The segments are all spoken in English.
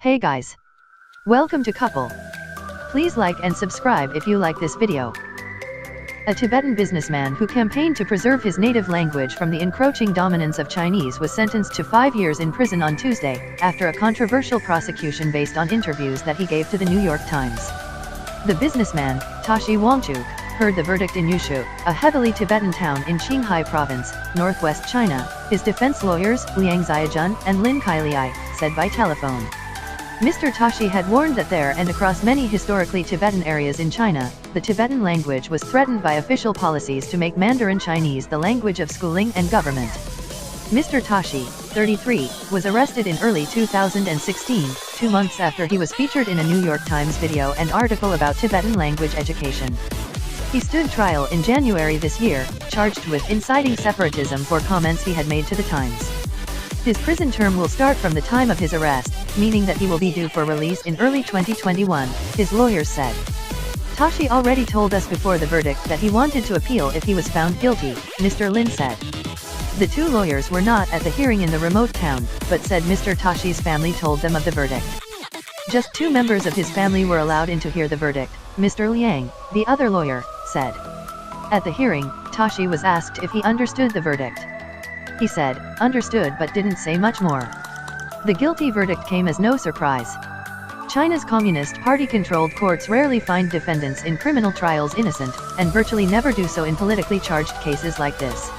Hey guys! Welcome to Couple. Please like and subscribe if you like this video. A Tibetan businessman who campaigned to preserve his native language from the encroaching dominance of Chinese was sentenced to 5 years in prison on Tuesday, after a controversial prosecution based on interviews that he gave to the New York Times. The businessman, Tashi Wangchuk, heard the verdict in Yushu, a heavily Tibetan town in Qinghai Province, northwest China. His defense lawyers, Liang Xiaojun and Lin Kailiai, said by telephone. Mr. Tashi had warned that there and across many historically Tibetan areas in China, the Tibetan language was threatened by official policies to make Mandarin Chinese the language of schooling and government. Mr. Tashi, 33, was arrested in early 2016, 2 months after he was featured in a New York Times video and article about Tibetan language education. He stood trial in January this year, charged with inciting separatism for comments he had made to the Times. His prison term will start from the time of his arrest, meaning that he will be due for release in early 2021, his lawyers said. Tashi already told us before the verdict that he wanted to appeal if he was found guilty, Mr. Lin said. The two lawyers were not at the hearing in the remote town, but said Mr. Tashi's family told them of the verdict. Just 2 members of his family were allowed in to hear the verdict, Mr. Liang, the other lawyer, said. At the hearing, Tashi was asked if he understood the verdict. He said, understood but didn't say much more. The guilty verdict came as no surprise. China's Communist Party-controlled courts rarely find defendants in criminal trials innocent, and virtually never do so in politically charged cases like this.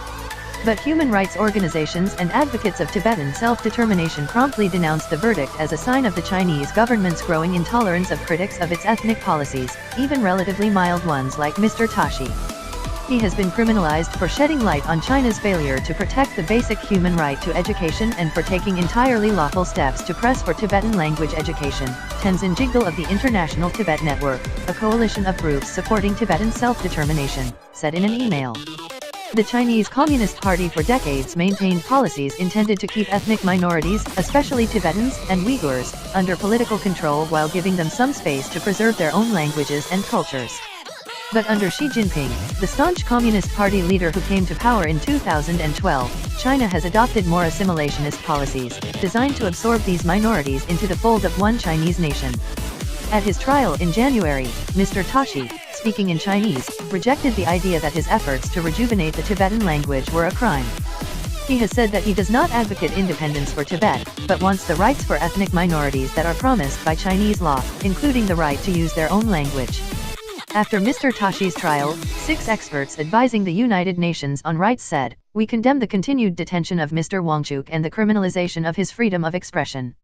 But human rights organizations and advocates of Tibetan self-determination promptly denounced the verdict as a sign of the Chinese government's growing intolerance of critics of its ethnic policies, even relatively mild ones like Mr. Tashi. He has been criminalized for shedding light on China's failure to protect the basic human right to education and for taking entirely lawful steps to press for Tibetan language education, Tenzin Jigdal of the International Tibet Network, a coalition of groups supporting Tibetan self-determination, said in an email. The Chinese Communist Party for decades maintained policies intended to keep ethnic minorities, especially Tibetans and Uyghurs, under political control while giving them some space to preserve their own languages and cultures. But under Xi Jinping, the staunch Communist Party leader who came to power in 2012, China has adopted more assimilationist policies, designed to absorb these minorities into the fold of one Chinese nation. At his trial in January, Mr. Tashi, speaking in Chinese, rejected the idea that his efforts to rejuvenate the Tibetan language were a crime. He has said that he does not advocate independence for Tibet, but wants the rights for ethnic minorities that are promised by Chinese law, including the right to use their own language. After Mr. Tashi's trial, 6 experts advising the United Nations on Rights said, "We condemn the continued detention of Mr. Wangchuk and the criminalization of his freedom of expression."